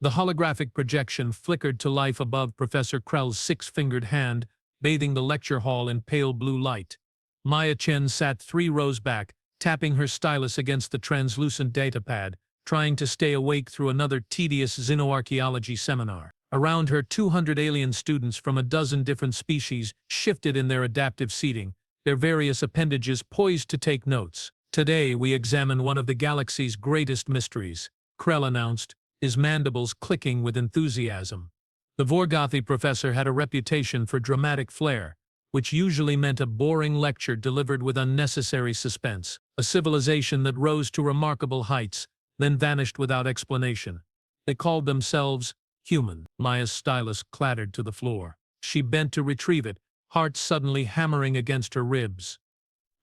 The holographic projection flickered to life above Professor Krell's six-fingered hand, bathing the lecture hall in pale blue light. Chen sat 3 rows back, tapping her stylus against the translucent datapad, trying to stay awake through another tedious xenoarchaeology seminar. Around her, 200 alien students from a dozen different species shifted in their adaptive seating, their various appendages poised to take notes. "Today we examine one of the galaxy's greatest mysteries," Krell announced, his mandibles clicking with enthusiasm. The Vorgothi professor had a reputation for dramatic flair, which usually meant a boring lecture delivered with unnecessary suspense, a civilization that rose to remarkable heights, then vanished without explanation. They called themselves human. Maya's stylus clattered to the floor. She bent to retrieve it, heart suddenly hammering against her ribs.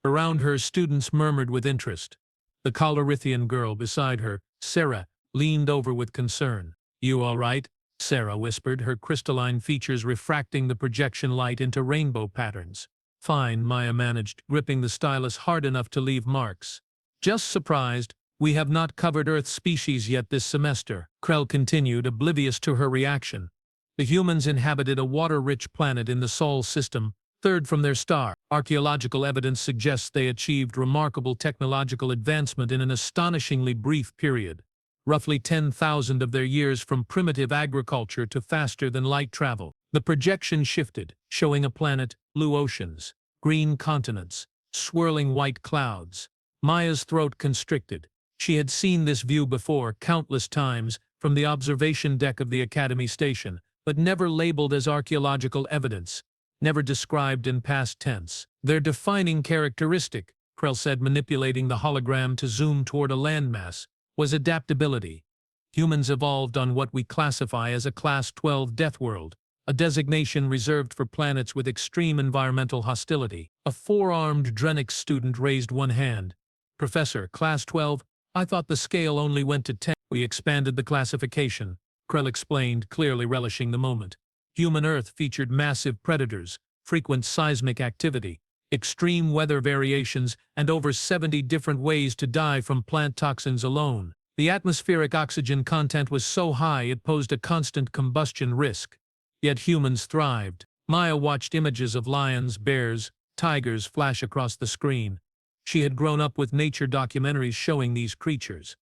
Around her, students murmured with interest. The Colorithian girl beside her, Sera, leaned over with concern. "You all right?" Sera whispered, her crystalline features refracting the projection light into rainbow patterns. "Fine," Maya managed, gripping the stylus hard enough to leave marks. "Just surprised. We have not covered Earth species yet this semester," Krell continued, oblivious to her reaction. "The humans inhabited a water-rich planet in the Sol system, third from their star. Archaeological evidence suggests they achieved remarkable technological advancement in an astonishingly brief period. Roughly 10,000 of their years from primitive agriculture to faster-than-light travel." The projection shifted, showing a planet, blue oceans, green continents, swirling white clouds. Maya's throat constricted. She had seen this view before, countless times, from the observation deck of the Academy station, but never labeled as archaeological evidence, never described in past tense. "Their defining characteristic," Krell said, manipulating the hologram to zoom toward a landmass, "was adaptability. Humans evolved on what we classify as a Class 12 death world, a designation reserved for planets with extreme environmental hostility." A four-armed Drenix student raised one hand. "Professor, Class 12? I thought the scale only went to 10. "We expanded the classification," Krell explained, clearly relishing the moment. "Human Earth featured massive predators, frequent seismic activity, extreme weather variations, and over 70 different ways to die from plant toxins alone. The atmospheric oxygen content was so high it posed a constant combustion risk. Yet humans thrived." Maya watched images of lions, bears, tigers flash across the screen. She had grown up with nature documentaries showing these creatures.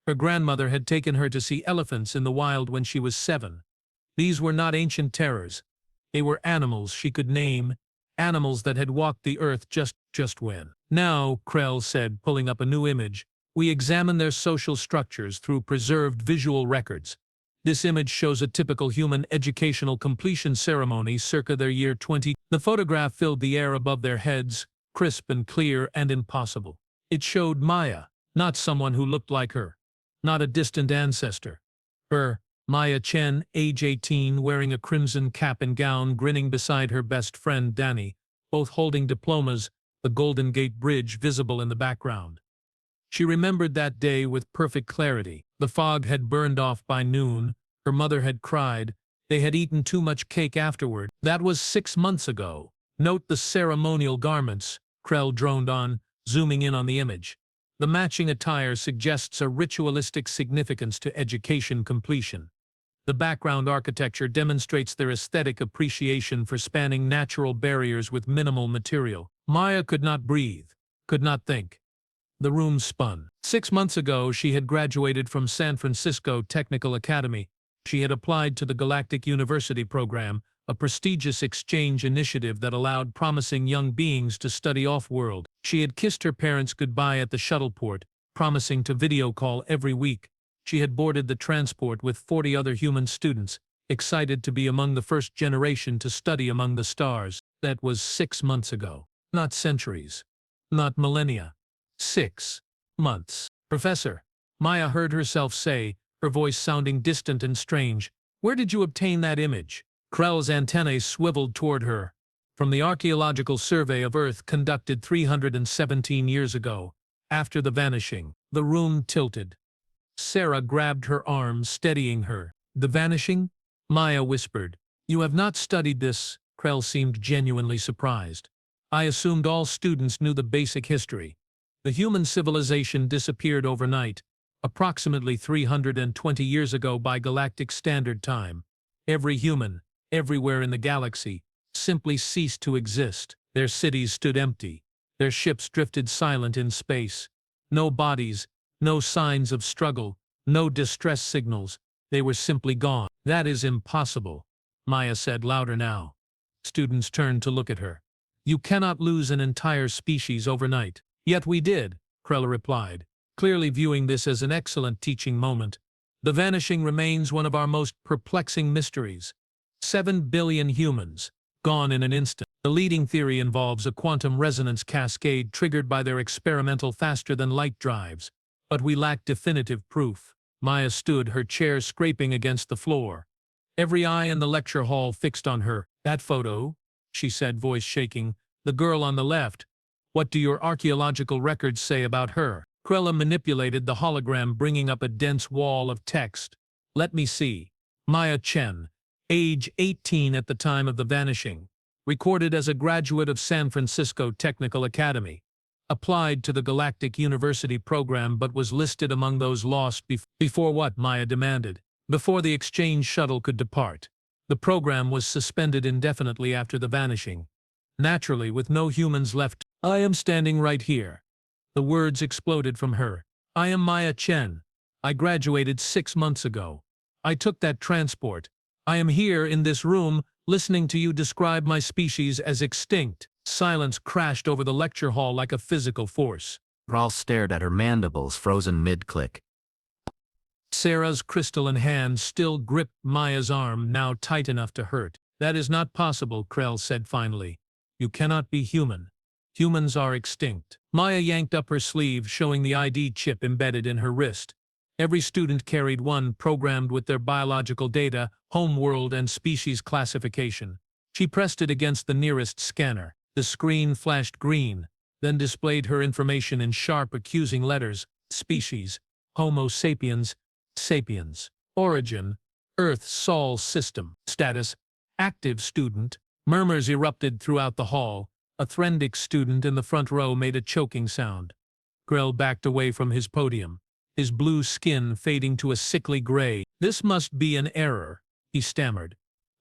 Her grandmother had taken her to see elephants in the wild when she was 7. These were not ancient terrors. They were animals she could name, animals that had walked the earth just when. "Now," Krell said, pulling up a new image, "we examine their social structures through preserved visual records. This image shows a typical human educational completion ceremony circa their year 20. The photograph filled the air above their heads, crisp and clear and impossible. It showed Maya, not someone who looked like her, not a distant ancestor. Her, Chen, age 18, wearing a crimson cap and gown, grinning beside her best friend Danny, both holding diplomas, the Golden Gate Bridge visible in the background. She remembered that day with perfect clarity. The fog had burned off by noon, her mother had cried, they had eaten too much cake afterward. That was 6 months ago. "Note the ceremonial garments," Krell droned on, zooming in on the image. "The matching attire suggests a ritualistic significance to education completion. The background architecture demonstrates their aesthetic appreciation for spanning natural barriers with minimal material." Maya could not breathe, could not think. The room spun. 6 months ago, she had graduated from San Francisco Technical Academy. She had applied to the Galactic University program, a prestigious exchange initiative that allowed promising young beings to study off-world. She had kissed her parents goodbye at the shuttle port, promising to video call every week. She had boarded the transport with 40 other human students, excited to be among the first generation to study among the stars. That was 6 months ago. Not centuries. Not millennia. 6 months. "Professor," Maya heard herself say, her voice sounding distant and strange, "where did you obtain that image?" Krell's antennae swiveled toward her. "From the Archaeological Survey of Earth conducted 317 years ago, after the vanishing." The room tilted. Sera grabbed her arm, steadying her. "The vanishing?" Maya whispered. "You have not studied this?" Krell seemed genuinely surprised. "I assumed all students knew the basic history. The human civilization disappeared overnight, approximately 320 years ago by Galactic Standard Time. Every human, everywhere in the galaxy, simply ceased to exist. Their cities stood empty. Their ships drifted silent in space. No bodies, no signs of struggle, no distress signals. They were simply gone. That is impossible, Maya said louder now. Students turned to look at her. You cannot lose an entire species overnight. Yet we did, Krell replied, clearly viewing this as an excellent teaching moment. The vanishing remains one of our most perplexing mysteries. 7 billion humans, gone in an instant. The leading theory involves a quantum resonance cascade triggered by their experimental faster-than-light drives, but we lack definitive proof. Maya stood, her chair scraping against the floor. Every eye in the lecture hall fixed on her. That photo, she said, voice shaking. The girl on the left. What do your archaeological records say about her? Krell manipulated the hologram, bringing up a dense wall of text. Let me see. Maya Chen, age 18 at the time of the vanishing. Recorded as a graduate of San Francisco Technical Academy. Applied to the Galactic University program but was listed among those lost before what? Maya demanded. Before the exchange shuttle could depart. The program was suspended indefinitely after the vanishing. Naturally, with no humans left. I am standing right here. The words exploded from her. I am Maya Chen. I graduated 6 months ago. I took that transport. I am here in this room, listening to you describe my species as extinct. Silence crashed over the lecture hall like a physical force. Krell stared at her mandibles frozen mid-click. Sera's crystalline hand still gripped Maya's arm, now tight enough to hurt. That is not possible, Krell said finally. You cannot be human. Humans are extinct. Maya yanked up her sleeve, showing the ID chip embedded in her wrist. Every student carried one, programmed with their biological data, homeworld, and species classification. She pressed it against the nearest scanner. The screen flashed green, then displayed her information in sharp, accusing letters. Species: Homo sapiens, sapiens. Origin: Earth Sol system. Status: active student. Murmurs erupted throughout the hall. A Threndic student in the front row made a choking sound. Krell backed away from his podium, his blue skin fading to a sickly gray. This must be an error, he stammered.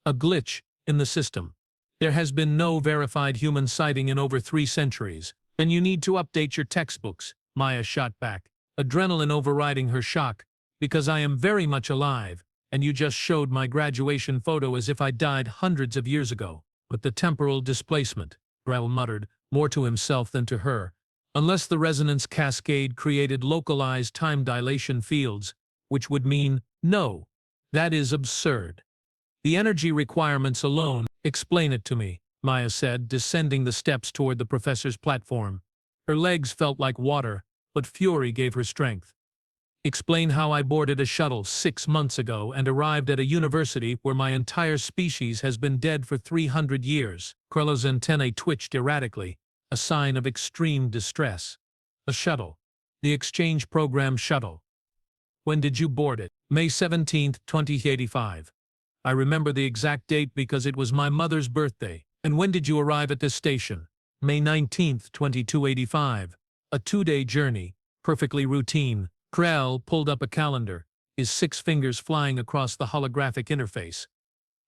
A glitch in the system. There has been no verified human sighting in over 3 centuries. Then you need to update your textbooks, Maya shot back, adrenaline overriding her shock. Because I am very much alive, and you just showed my graduation photo as if I died hundreds of years ago. But the temporal displacement, Krell muttered, more to himself than to her. Unless the resonance cascade created localized time dilation fields, which would mean no. That is absurd. The energy requirements alone. Explain it to me, Maya said, descending the steps toward the professor's platform. Her legs felt like water, but fury gave her strength. Explain how I boarded a shuttle 6 months ago and arrived at a university where my entire species has been dead for 300 years. Krell's antennae twitched erratically, a sign of extreme distress. A shuttle. The exchange program shuttle. When did you board it? May 17, 2085. I remember the exact date because it was my mother's birthday. And when did you arrive at this station? May 19, 2285. A 2-day journey. Perfectly routine. Krell pulled up a calendar, his 6 fingers flying across the holographic interface.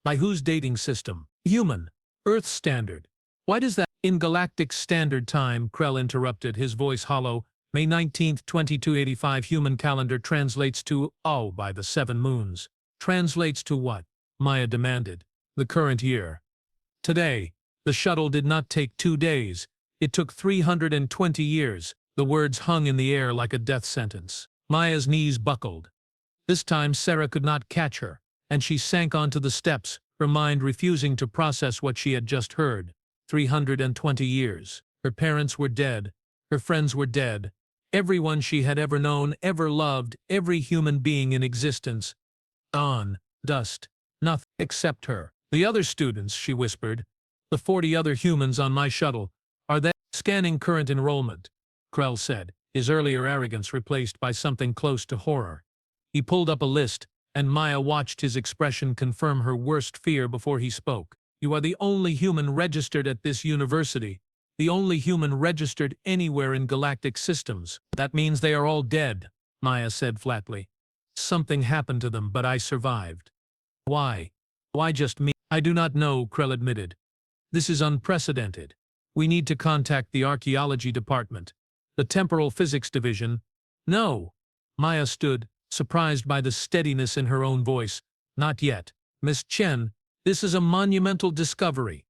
By whose dating system? Human. Earth Standard. Why does that? In Galactic Standard Time, Krell interrupted, his voice hollow. May 19, 2285 human calendar translates to, oh, by the 7 moons. Translates to what? Maya demanded. The current year. Today. The shuttle did not take 2 days. It took 320 years. The words hung in the air like a death sentence. Maya's knees buckled. This time Sera could not catch her, and she sank onto the steps, her mind refusing to process what she had just heard. 320 years. Her parents were dead. Her friends were dead. Everyone she had ever known, ever loved, every human being in existence. Gone. Dust. Nothing except her. The other students, she whispered. The 40 other humans on my shuttle. Are they? Scanning current enrollment, Krell said, his earlier arrogance replaced by something close to horror. He pulled up a list, and Maya watched his expression confirm her worst fear before he spoke. You are the only human registered at this university, the only human registered anywhere in galactic systems. That means they are all dead. Maya said flatly. Something happened to them, but I survived. Why? Why just me? I do not know, Krell admitted. This is unprecedented. We need to contact the archaeology department. The temporal physics division. No. Maya stood, surprised by the steadiness in her own voice. Not yet. Miss Chen, this is a monumental discovery.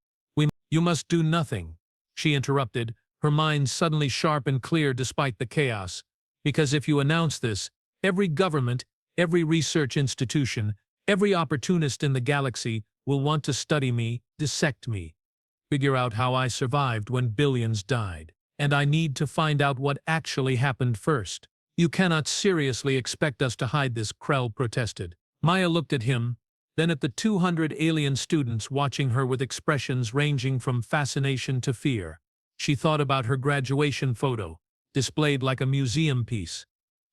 You must do nothing, she interrupted, her mind suddenly sharp and clear despite the chaos. Because if you announce this, every government, every research institution, every opportunist in the galaxy will want to study me, dissect me, figure out how I survived when billions died. And I need to find out what actually happened first. You cannot seriously expect us to hide this, Krell protested. Maya looked at him, then at the 200 alien students watching her with expressions ranging from fascination to fear. She thought about her graduation photo, displayed like a museum piece.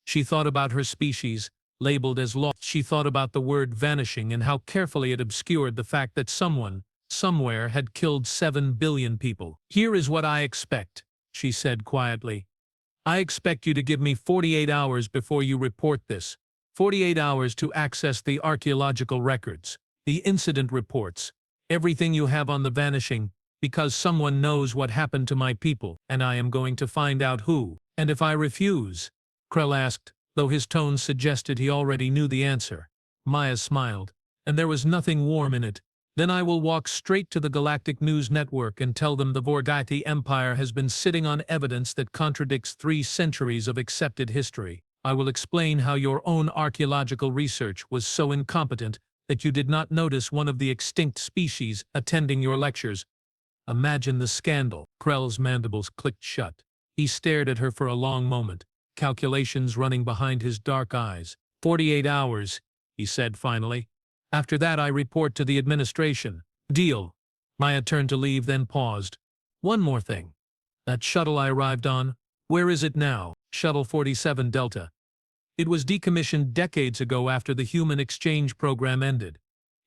She thought about her species, labeled as lost. She thought about the word vanishing and how carefully it obscured the fact that someone, somewhere, had killed 7 billion people. Here is what I expect, she said quietly. I expect you to give me 48 hours before you report this. 48 hours to access the archaeological records, the incident reports, everything you have on the vanishing, because someone knows what happened to my people, and I am going to find out who. And if I refuse? Krell asked, though his tone suggested he already knew the answer. Maya smiled, and there was nothing warm in it. Then I will walk straight to the Galactic News Network and tell them the Vorgati Empire has been sitting on evidence that contradicts 3 centuries of accepted history. I will explain how your own archaeological research was so incompetent that you did not notice one of the extinct species attending your lectures. Imagine the scandal. Krell's mandibles clicked shut. He stared at her for a long moment, calculations running behind his dark eyes. 48 hours, he said finally. After that I report to the administration. Deal. Maya turned to leave, then paused. One more thing. That shuttle I arrived on, where is it now? Shuttle 47 Delta. It was decommissioned decades ago after the human exchange program ended.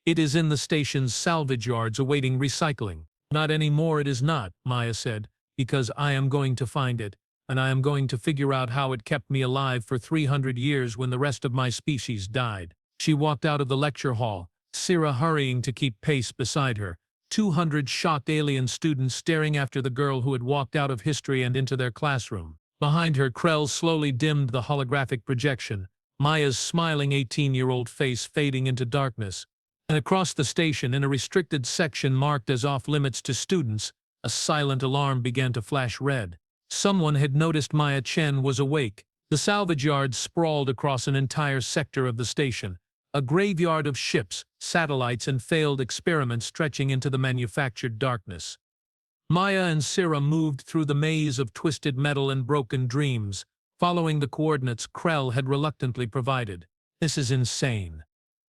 It is in the station's salvage yards awaiting recycling. Not anymore, it is not, Maya said, because I am going to find it, and I am going to figure out how it kept me alive for 300 years when the rest of my species died. She walked out of the lecture hall, Sera hurrying to keep pace beside her, 200 shocked alien students staring after the girl who had walked out of history and into their classroom. Behind her, Krell slowly dimmed the holographic projection, Maya's smiling 18-year-old face fading into darkness. And across the station, in a restricted section marked as off-limits to students, a silent alarm began to flash red. Someone had noticed Maya Chen was awake. The salvage yard sprawled across an entire sector of the station, a graveyard of ships, satellites, and failed experiments stretching into the manufactured darkness. Maya and Sera moved through the maze of twisted metal and broken dreams, following the coordinates Krell had reluctantly provided. This is insane,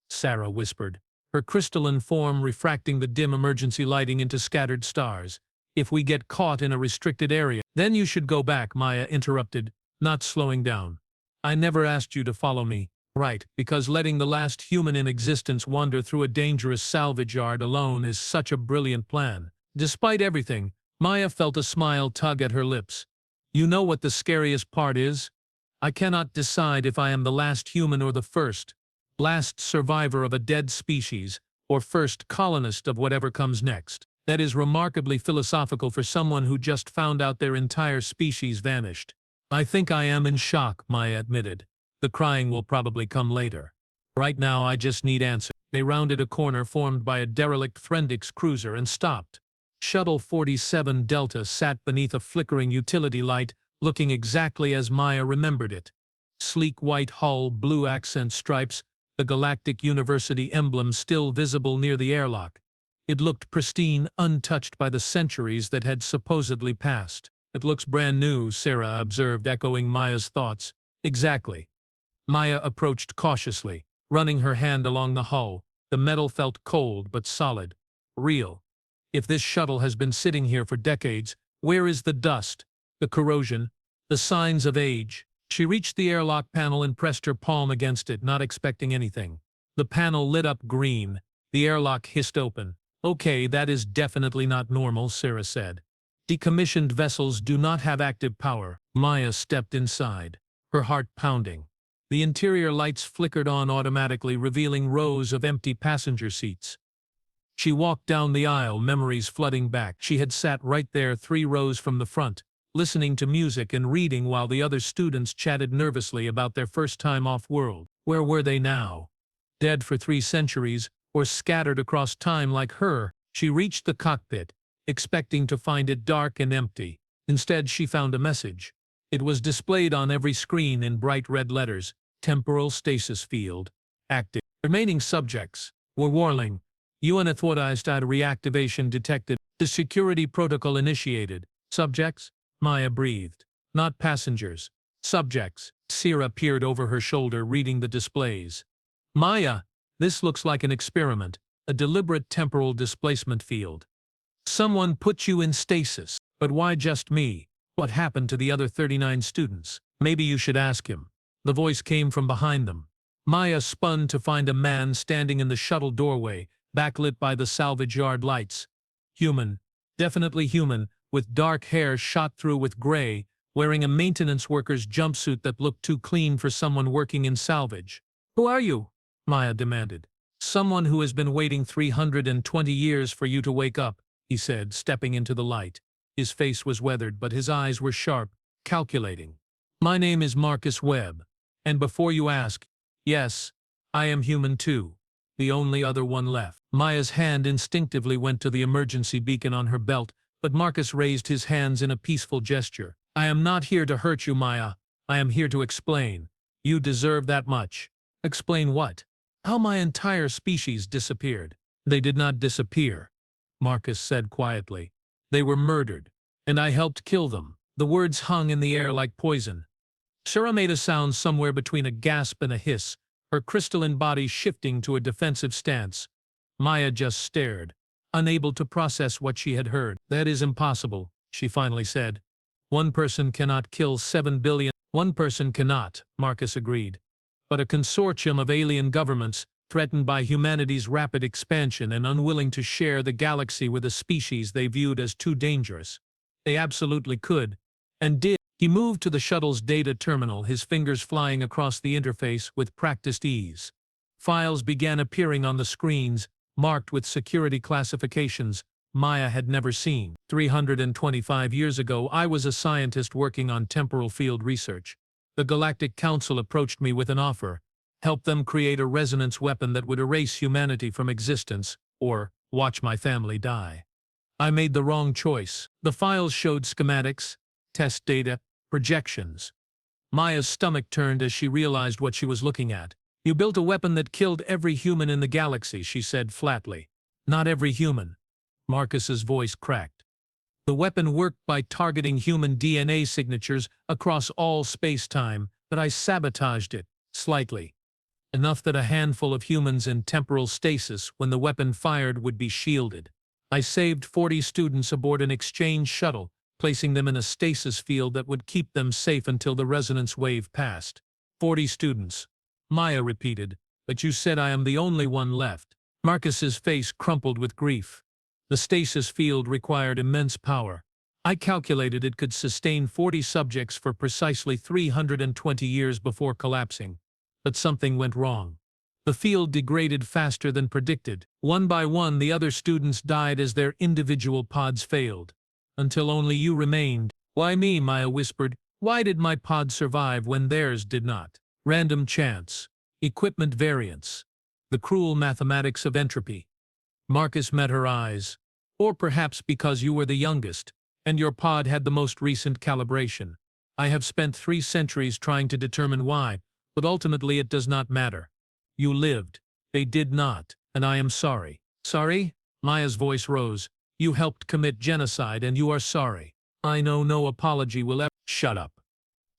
Sera whispered, her crystalline form refracting the dim emergency lighting into scattered stars. If we get caught in a restricted area, then you should go back, Maya interrupted, not slowing down. I never asked you to follow me. Right, because letting the last human in existence wander through a dangerous salvage yard alone is such a brilliant plan. Despite everything, Maya felt a smile tug at her lips. You know what the scariest part is? I cannot decide if I am the last human or the first, last survivor of a dead species, or first colonist of whatever comes next. That is remarkably philosophical for someone who just found out their entire species vanished. I think I am in shock, Maya admitted. The crying will probably come later. Right now I just need answers. They rounded a corner formed by a derelict Threndix cruiser and stopped. Shuttle 47 Delta sat beneath a flickering utility light, looking exactly as Maya remembered it. Sleek white hull, blue accent stripes, the Galactic University emblem still visible near the airlock. It looked pristine, untouched by the centuries that had supposedly passed. It looks brand new, Sera observed, echoing Maya's thoughts. Exactly. Maya approached cautiously, running her hand along the hull. The metal felt cold but solid. Real. If this shuttle has been sitting here for decades, where is the dust, the corrosion, the signs of age? She reached the airlock panel and pressed her palm against it, not expecting anything. The panel lit up green. The airlock hissed open. Okay, that is definitely not normal, Sera said. Decommissioned vessels do not have active power. Maya stepped inside, her heart pounding. The interior lights flickered on automatically, revealing rows of empty passenger seats. She walked down the aisle, memories flooding back. She had sat right there, 3 rows from the front, listening to music and reading while the other students chatted nervously about their first time off-world. Where were they now? Dead for 3 centuries, or scattered across time like her? She reached the cockpit, expecting to find it dark and empty. Instead, she found a message. It was displayed on every screen in bright red letters: temporal stasis field active. Remaining subjects were warning. Unauthorized reactivation detected. The security protocol initiated. Subjects? Maya breathed. Not passengers. Subjects. Sera peered over her shoulder, reading the displays. Maya, this looks like an experiment, a deliberate temporal displacement field. Someone put you in stasis. But why just me? What happened to the other 39 students? Maybe you should ask him. The voice came from behind them. Maya spun to find a man standing in the shuttle doorway, backlit by the salvage yard lights. Human. Definitely human, with dark hair shot through with gray, wearing a maintenance worker's jumpsuit that looked too clean for someone working in salvage. Who are you? Maya demanded. Someone who has been waiting 320 years for you to wake up, he said, stepping into the light. His face was weathered, but his eyes were sharp, calculating. My name is Marcus Webb. And before you ask, yes, I am human too. The only other one left. Maya's hand instinctively went to the emergency beacon on her belt, but Marcus raised his hands in a peaceful gesture. I am not here to hurt you, Maya. I am here to explain. You deserve that much. Explain what? How my entire species disappeared. They did not disappear, Marcus said quietly. They were murdered, and I helped kill them. The words hung in the air like poison. Sera made a sound somewhere between a gasp and a hiss, her crystalline body shifting to a defensive stance. Maya just stared, unable to process what she had heard. That is impossible, she finally said. One person cannot kill 7 billion. One person cannot, Marcus agreed. But a consortium of alien governments, threatened by humanity's rapid expansion and unwilling to share the galaxy with a species they viewed as too dangerous. They absolutely could, and did. He moved to the shuttle's data terminal, his fingers flying across the interface with practiced ease. Files began appearing on the screens, marked with security classifications Maya had never seen. 325 years ago, I was a scientist working on temporal field research. The Galactic Council approached me with an offer: help them create a resonance weapon that would erase humanity from existence, or watch my family die. I made the wrong choice. The files showed schematics, test data, projections. Maya's stomach turned as she realized what she was looking at. You built a weapon that killed every human in the galaxy, she said flatly. Not every human. Marcus's voice cracked. The weapon worked by targeting human DNA signatures across all space-time, but I sabotaged it, slightly. Enough that a handful of humans in temporal stasis when the weapon fired would be shielded. I saved 40 students aboard an exchange shuttle, placing them in a stasis field that would keep them safe until the resonance wave passed. 40 students. Maya repeated, but you said I am the only one left. Marcus's face crumpled with grief. The stasis field required immense power. I calculated it could sustain 40 subjects for precisely 320 years before collapsing. But something went wrong. The field degraded faster than predicted. One by one, the other students died as their individual pods failed. Until only you remained. Why me? Maya whispered. Why did my pod survive when theirs did not? Random chance. Equipment variance. The cruel mathematics of entropy. Marcus met her eyes. Or perhaps because you were the youngest, and your pod had the most recent calibration. I have spent 3 centuries trying to determine why, but ultimately it does not matter. You lived. They did not, and I am sorry. Sorry? Maya's voice rose. You helped commit genocide and you are sorry. I know no apology will ever— Shut up.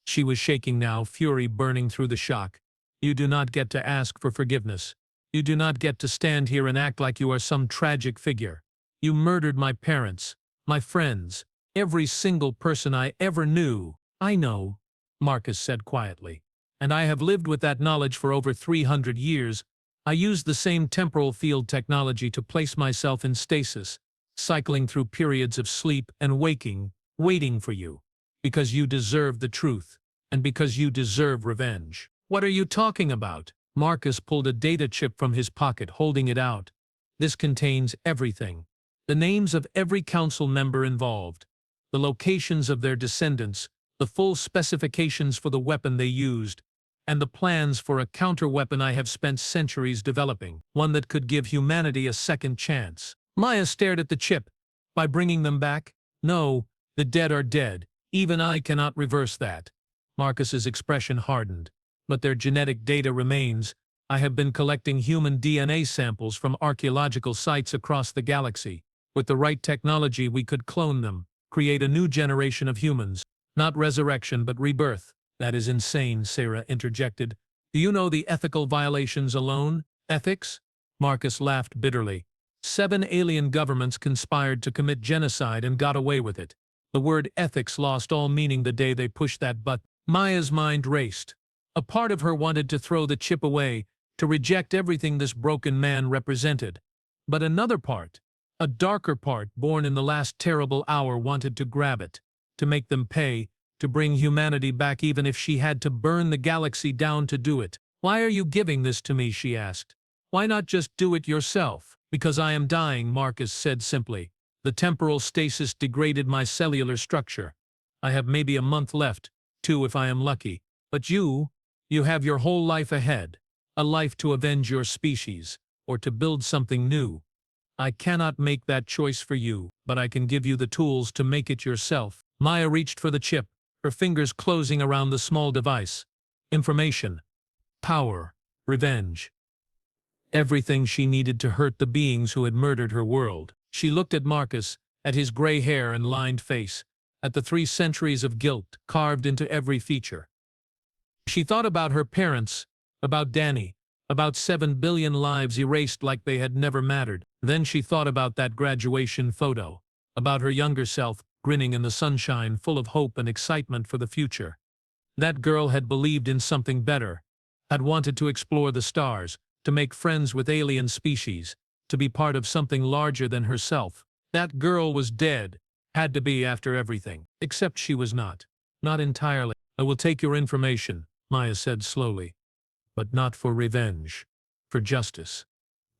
She was shaking now, fury burning through the shock. You do not get to ask for forgiveness. You do not get to stand here and act like you are some tragic figure. You murdered my parents, my friends, every single person I ever knew. I know, Marcus said quietly. And I have lived with that knowledge for over 300 years. I used the same temporal field technology to place myself in stasis, cycling through periods of sleep and waking, waiting for you. Because you deserve the truth, and because you deserve revenge. What are you talking about? Marcus pulled a data chip from his pocket, holding it out. This contains everything. The names of every council member involved, the locations of their descendants, the full specifications for the weapon they used, and the plans for a counter-weapon I have spent centuries developing, one that could give humanity a second chance. Maya stared at the chip. By bringing them back? No, the dead are dead. Even I cannot reverse that. Marcus's expression hardened. But their genetic data remains. I have been collecting human DNA samples from archaeological sites across the galaxy. With the right technology, we could clone them, create a new generation of humans. Not resurrection, but rebirth. That is insane, Sera interjected. Do you know the ethical violations alone? Ethics? Marcus laughed bitterly. 7 alien governments conspired to commit genocide and got away with it. The word ethics lost all meaning the day they pushed that button. Maya's mind raced. A part of her wanted to throw the chip away, to reject everything this broken man represented. But another part, a darker part born in the last terrible hour, wanted to grab it, to make them pay, to bring humanity back even if she had to burn the galaxy down to do it. Why are you giving this to me? She asked. Why not just do it yourself? Because I am dying, Marcus said simply. The temporal stasis degraded my cellular structure. I have maybe a month left, 2 if I am lucky. But you have your whole life ahead. A life to avenge your species, or to build something new. I cannot make that choice for you, but I can give you the tools to make it yourself. Maya reached for the chip, her fingers closing around the small device. Information, power, revenge. Everything she needed to hurt the beings who had murdered her world. She looked at Marcus, at his gray hair and lined face, at the 3 centuries of guilt carved into every feature. She thought about her parents, about Danny, about 7 billion lives erased like they had never mattered. Then she thought about that graduation photo, about her younger self, grinning in the sunshine, full of hope and excitement for the future. That girl had believed in something better, had wanted to explore the stars, to make friends with alien species, to be part of something larger than herself. That girl was dead, had to be after everything. Except she was not. Not entirely. I will take your information, Maya said slowly. But not for revenge. For justice.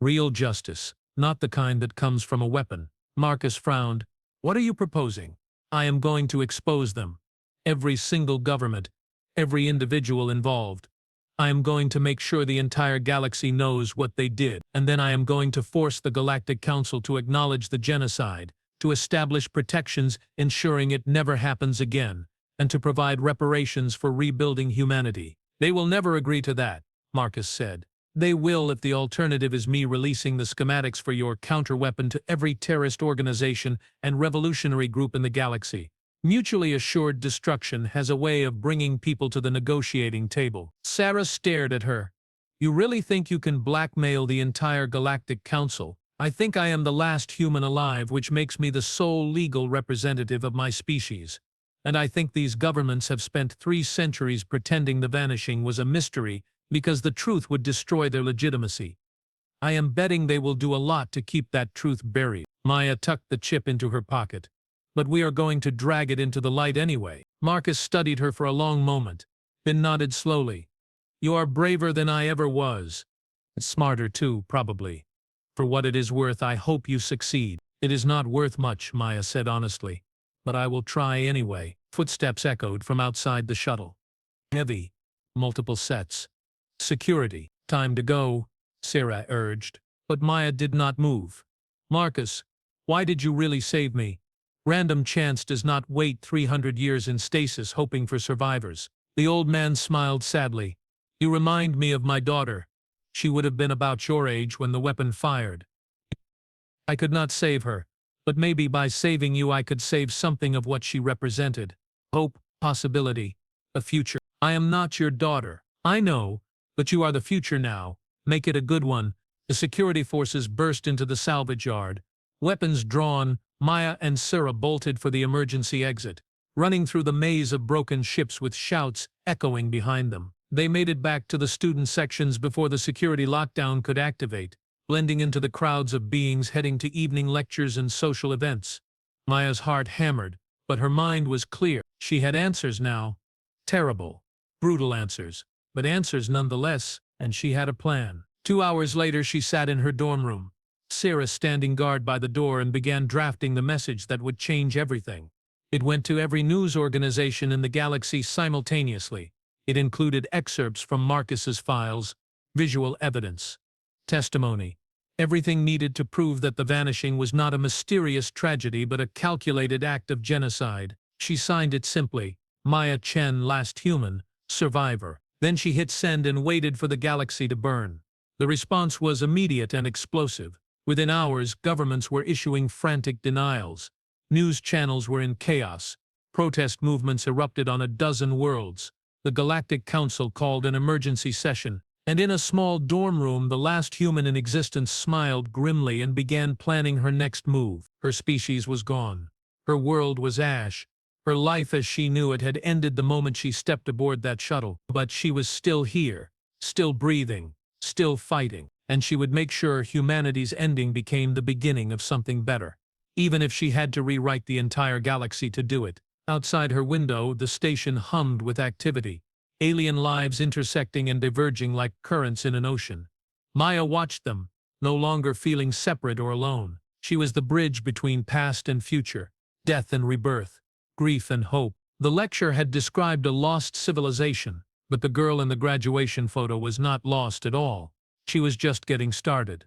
Real justice, not the kind that comes from a weapon. Marcus frowned. What are you proposing? I am going to expose them. Every single government, every individual involved. I am going to make sure the entire galaxy knows what they did, and then I am going to force the Galactic Council to acknowledge the genocide, to establish protections ensuring it never happens again, and to provide reparations for rebuilding humanity. They will never agree to that, Marcus said. They will if the alternative is me releasing the schematics for your counter-weapon to every terrorist organization and revolutionary group in the galaxy. Mutually assured destruction has a way of bringing people to the negotiating table. Sera stared at her. You really think you can blackmail the entire Galactic Council? I think I am the last human alive, which makes me the sole legal representative of my species. And I think these governments have spent 3 centuries pretending the vanishing was a mystery because the truth would destroy their legitimacy. I am betting they will do a lot to keep that truth buried. Maya tucked the chip into her pocket. But we are going to drag it into the light anyway. Marcus studied her for a long moment, then nodded slowly. You are braver than I ever was. Smarter too, probably. For what it is worth, I hope you succeed. It is not worth much, Maya said honestly. But I will try anyway. Footsteps echoed from outside the shuttle. Heavy. Multiple sets. Security. Time to go, Sera urged. But Maya did not move. Marcus, why did you really save me? Random chance does not wait 300 years in stasis hoping for survivors. The old man smiled sadly. You remind me of my daughter. She would have been about your age when the weapon fired. I could not save her, but maybe by saving you I could save something of what she represented. Hope, possibility, a future. I am not your daughter. I know, but you are the future now. Make it a good one. The security forces burst into the salvage yard. Weapons drawn, Maya and Sera bolted for the emergency exit, running through the maze of broken ships with shouts echoing behind them. They made it back to the student sections before the security lockdown could activate, blending into the crowds of beings heading to evening lectures and social events. Maya's heart hammered, but her mind was clear. She had answers now. Terrible, brutal answers. but answers nonetheless, and she had a plan. 2 hours later, she sat in her dorm room, Sera standing guard by the door, and began drafting the message that would change everything. It went to every news organization in the galaxy simultaneously. It included excerpts from Marcus's files, visual evidence, testimony, everything needed to prove that the vanishing was not a mysterious tragedy but a calculated act of genocide. She signed it simply, Maya Chen, last human, survivor. Then she hit send and waited for the galaxy to burn. The response was immediate and explosive. Within hours, governments were issuing frantic denials. News channels were in chaos. Protest movements erupted on a dozen worlds. The Galactic Council called an emergency session, and in a small dorm room, the last human in existence smiled grimly and began planning her next move. Her species was gone. Her world was ash. Her life as she knew it had ended the moment she stepped aboard that shuttle. But she was still here, still breathing, still fighting, and she would make sure humanity's ending became the beginning of something better, even if she had to rewrite the entire galaxy to do it. Outside her window, the station hummed with activity, alien lives intersecting and diverging like currents in an ocean. Maya watched them, no longer feeling separate or alone. She was the bridge between past and future, death and rebirth, grief and hope. The lecture had described a lost civilization, but the girl in the graduation photo was not lost at all. She was just getting started.